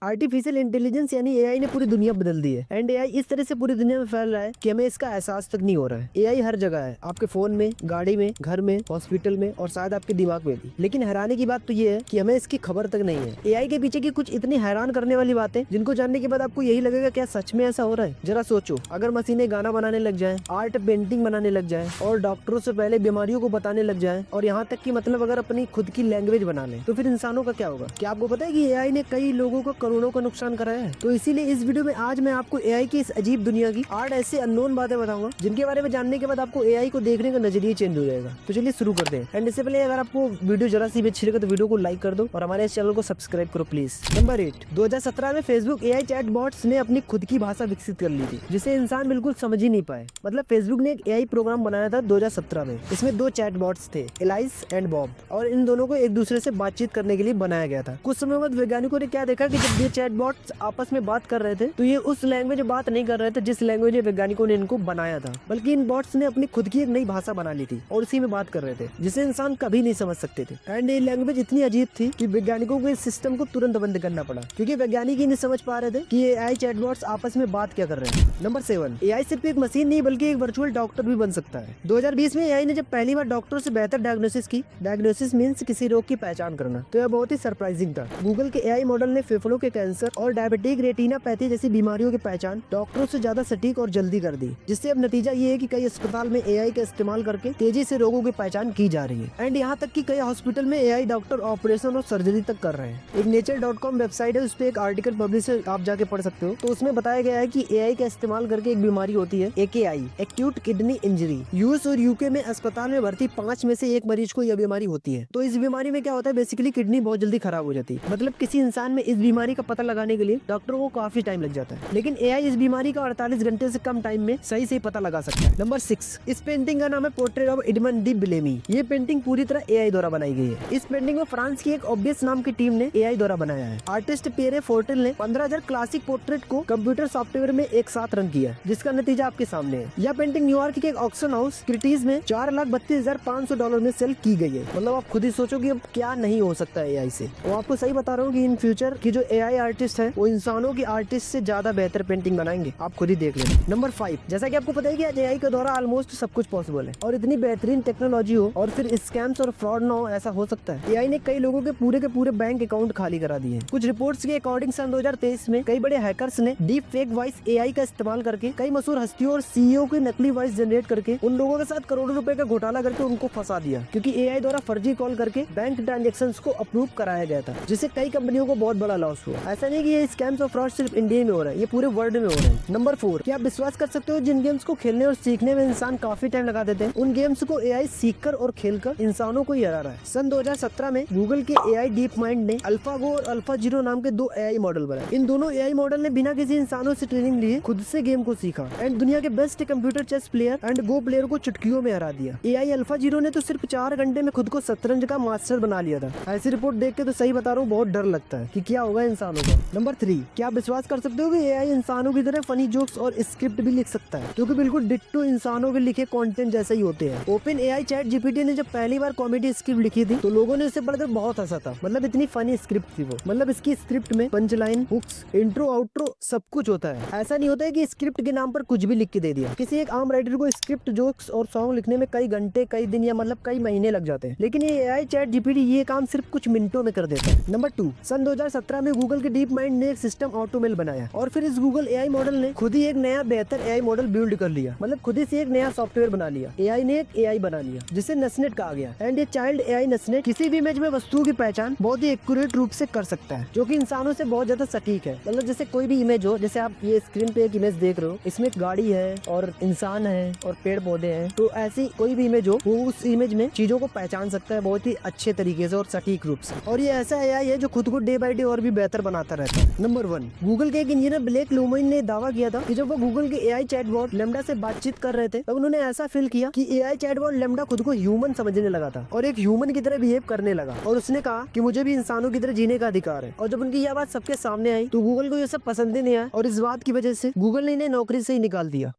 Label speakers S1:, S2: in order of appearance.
S1: Artificial intelligence यानी AI ने पूरी दुनिया बदल दी है। एंड एआई इस तरह से पूरी दुनिया में फैल रहा है कि हमें इसका एहसास तक नहीं हो रहा है। एआई हर जगह है, आपके फोन में, गाड़ी में, घर में, हॉस्पिटल में और शायद आपके दिमाग में भी। लेकिन हैरानी की बात तो ये है कि हमें इसकी खबर तक नहीं है। एआई के पीछे की कुछ इतनी हैरान करने वाली बातें जिनको जानने के बाद आपको यही लगेगा क्या सच में ऐसा हो रहा है। जरा सोचो, अगर मशीनें गाना बनाने लग जाए, आर्ट पेंटिंग बनाने लग जाए और डॉक्टरों से पहले बीमारियों को बताने लग जाए और यहाँ तक कि मतलब अगर अपनी खुद की लैंग्वेज बना ले, तो फिर इंसानों का क्या होगा। क्या आपको पता है कि एआई ने कई लोगों को करोड़ों का नुकसान कराया है। तो इसीलिए इस वीडियो में आज मैं आपको एआई की इस अजीब दुनिया की 8 ऐसे अननोन बातें बताऊंगा जिनके बारे में जानने के बाद आपको एआई को देखने का नजरिया चेंज हो जाएगा। तो चलिए शुरू करते हैं। एंड इससे पहले अगर आपको वीडियो जरा सी भी अच्छी लगे तो वीडियो को लाइक कर दो और हमारे इस चैनल को सब्सक्राइब करो प्लीज। नंबर 8, 2017 में फेसबुक एआई चैट बॉट्स ने अपनी खुद की भाषा विकसित कर ली थी जिसे इंसान बिल्कुल समझ ही नहीं पाए। मतलब फेसबुक ने एक एआई प्रोग्राम बनाया था 2017 में। इसमें 2 चैट बॉट्स थे, एलाइस एंड बॉब, और इन दोनों को एक दूसरे से बातचीत करने के लिए बनाया गया था। कुछ समय बाद वैज्ञानिकों ने क्या देखा कि जब ये चैट बॉट्स आपस में बात कर रहे थे तो ये उस लैंग्वेज में बात नहीं कर रहे थे जिस लैंग्वेज में वैज्ञानिकों ने इनको बनाया था, बल्कि इन बॉट्स ने अपनी खुद की एक नई भाषा बना ली थी और उसी में बात कर रहे थे जिसे इंसान कभी नहीं समझ सकते थे। एंड ये लैंग्वेज इतनी अजीब थी कि वैज्ञानिकों को इस सिस्टम को तुरंत बंद करना पड़ा क्योंकि वैज्ञानिक ही नहीं समझ पा रहे थे कि ये एआई चैटबॉट्स आपस में बात क्या कर रहे हैं। नंबर 7, एआई सिर्फ एक मशीन नहीं बल्कि एक वर्चुअल डॉक्टर भी बन सकता है। 2020 में एआई ने जब पहली बार डॉक्टरों से बेहतर डायग्नोसिस की, डायग्नोसिस मींस किसी रोग की पहचान करना, तो यह बहुत ही सरप्राइजिंग था। गूगल के एआई मॉडल ने फेफड़ों के कैंसर और डायबिटिक रेटिनापैथी जैसी बीमारियों की पहचान डॉक्टरों से ज्यादा सटीक और जल्दी कर दी, जिससे अब नतीजा ये है कि कई अस्पताल में एआई का इस्तेमाल करके तेजी से रोगों की पहचान की जा रही है। एंड यहाँ तक कि कई हॉस्पिटल में एआई डॉक्टर ऑपरेशन और सर्जरी तक कर रहे हैं। एक nature.com वेबसाइट है, उस पर एक आर्टिकल पब्लिश है, आप जाके पढ़ सकते हो। तो उसमें बताया गया है कि एआई का इस्तेमाल करके एक बीमारी होती है AKI, acute kidney injury. US और यूके में अस्पताल में भर्ती 5 में से 1 मरीज को यह बीमारी होती है। तो इस बीमारी में क्या होता है, बेसिकली किडनी बहुत जल्दी खराब हो जाती है। मतलब किसी इंसान में इस बीमारी का पता लगाने के लिए डॉक्टरों को काफी टाइम लग जाता है, लेकिन एआई इस बीमारी का 48 घंटे से कम टाइम में सही से पता लगा सकता है। नंबर 6, इस पेंटिंग का नाम है पोर्ट्रेट ऑफ एडमंड डी बिलेमी। ये पेंटिंग पूरी तरह एआई द्वारा बनाई गई है। इस पेंटिंग में फ्रांस की एक ऑब्वियस नाम की टीम ने एआई द्वारा बनाया है। आर्टिस्ट पियरे फोर्टेल ने 15,000 क्लासिक पोर्ट्रेट को कंप्यूटर सॉफ्टवेयर में एक साथ रन किया, जिसका नतीजा आपके सामने है। यह पेंटिंग न्यूयॉर्क के एक ऑक्शन हाउस क्रिटीज में $4,32,500 में सेल की गई है। मतलब आप खुद ही सोचो कि अब क्या नहीं हो सकता है एआई से। वो आपको सही बता रहा हूँ कि इन फ्यूचर की जो एआई आर्टिस्ट है वो इंसानों की आर्टिस्ट से ज्यादा बेहतर पेंटिंग बनाएंगे, आप खुद ही देख लेना। नंबर 5, जैसा कि आपको पता है कि आज एआई के द्वारा ऑलमोस्ट सब कुछ पॉसिबल है और इतनी बेहतरीन टेक्नोलॉजी हो और फिर स्कैम्स और फ्रॉड ना हो, ऐसा हो सकता है। एआई ने कई लोगों के पूरे बैंक अकाउंट खाली करा दिए। कुछ रिपोर्ट्स के अकॉर्डिंग सन 2023 में कई बड़े हैकर्स ने डीप फेक वॉइस एआई का इस्तेमाल करके कई मशहूर हस्तियों और सीईओ की नकली वॉइस जनरेट करके उन लोगों के साथ करोड़ों रुपए का घोटाला करके उनको फंसा दिया, क्योंकि एआई द्वारा फर्जी कॉल करके बैंक ट्रांजैक्शंस को अप्रूव कराया गया था, जिससे कई कंपनियों को बहुत बड़ा लॉस हुआ। ऐसा नहीं कि ये स्कैम्स और फ्रॉड सिर्फ इंडिया में हो रहा है, ये पूरे वर्ल्ड में हो रहा है। नंबर 4, क्या आप विश्वास कर सकते हो जिन गेम्स को खेलने और सीखने में इंसान काफी टाइम लगा देते हैं, उन गेम्स को एआई सीखकर और खेलकर इंसानों को ही हरा रहा है। सन 2017 में गूगल के एआई डीप माइंड ने अल्फागो और अल्फाजीरो नाम के 2 एआई मॉडल बनाए। इन दोनों एआई मॉडल ने बिना किसी इंसानों से ट्रेनिंग लिए खुद से गेम को सीखा एंड दुनिया के best computer chess player and go player को चुटकियों में हरा दिया। एआई अल्फाजीरो ने तो सिर्फ 4 घंटे में खुद को शतरंज का मास्टर बना लिया था। ऐसी रिपोर्ट देख के तो सही बता रहा हूँ, बहुत डर लगता है कि क्या होगा इंसानों का। नंबर 3, क्या आप विश्वास कर सकते हो कि एआई इंसानों की तरह फनी जोक्स और स्क्रिप्ट भी लिख सकता है, जो कि बिल्कुल डिट्टो इंसानों के लिखे कंटेंट जैसे ही होते हैं। ओपन एआई चैट जीपीटी ने जब पहली बार कॉमेडी स्क्रिप्ट लिखी थी तो लोगों ने इसे पढ़कर बहुत हंसा था। मतलब इतनी फनी स्क्रिप्ट थी वो। मतलब इसकी स्क्रिप्ट में punch line, hooks, intro, outro सब कुछ होता है। ऐसा नहीं होता है कि स्क्रिप्ट के नाम पर कुछ भी लिख के दे दिया। किसी एक आम राइटर को स्क्रिप्ट, जोक्स और सॉन्ग लिखने में कई घंटे, कई दिन या मतलब कई महीने लग जाते हैं, लेकिन ये एआई चैट जीपीटी ये काम सिर्फ कुछ मिनटों में कर देता है। नंबर 2, सन 2017 में गूगल के डीप माइंड ने एक सिस्टम ऑटोमेल बनाया और फिर इस गूगल एआई मॉडल ने खुद ही एक नया बेहतर एआई मॉडल बिल्ड कर लिया। मतलब खुद ही से एक नया सॉफ्टवेयर बना लिया। एआई ने एक एआई बना लिया जिसे नसनेट कहा गया। एंड ये चाइल्ड एआई नसनेट किसी भी इमेज में वस्तुओं की पहचान बहुत ही एक्यूरेट रूप से कर सकता है, जो कि इंसानों से बहुत ज्यादा सटीक है। मतलब जैसे कोई भी इमेज हो, जैसे आप ये स्क्रीन पे एक इमेज देख रहे हो, इसमें एक गाड़ी है और इंसान है और पेड़ पौधे हैं, तो ऐसी कोई भी इमेज हो वो उस इमेज में चीजों को पहचान सकता है बहुत ही अच्छे तरीके से और सटीक रूप से। और ये ऐसा एआई है जो खुद को डे बाय डे और भी बेहतर बनाता रहता है। नंबर 1, गूगल के एक इंजीनियर ब्लेक लुमन ने दावा किया था कि जब वो गूगल के एआई चैटबॉट लेम्डा से बातचीत कर रहे थे तब उन्होंने ऐसा फील किया कि एआई चैटबॉट लेम्डा खुद को ह्यूमन समझने लगा था और एक ह्यूमन की तरह बिहेव करने लगा, और उसने कहा कि मुझे भी इंसानों की तरह जीने का अधिकार है। और जब उनकी यह बात सबके सामने आई तो गूगल को ये सब पसंद ही नहीं आया और इस बात की वजह से गूगल ने इन्हें नौकरी से ही निकाल दिया।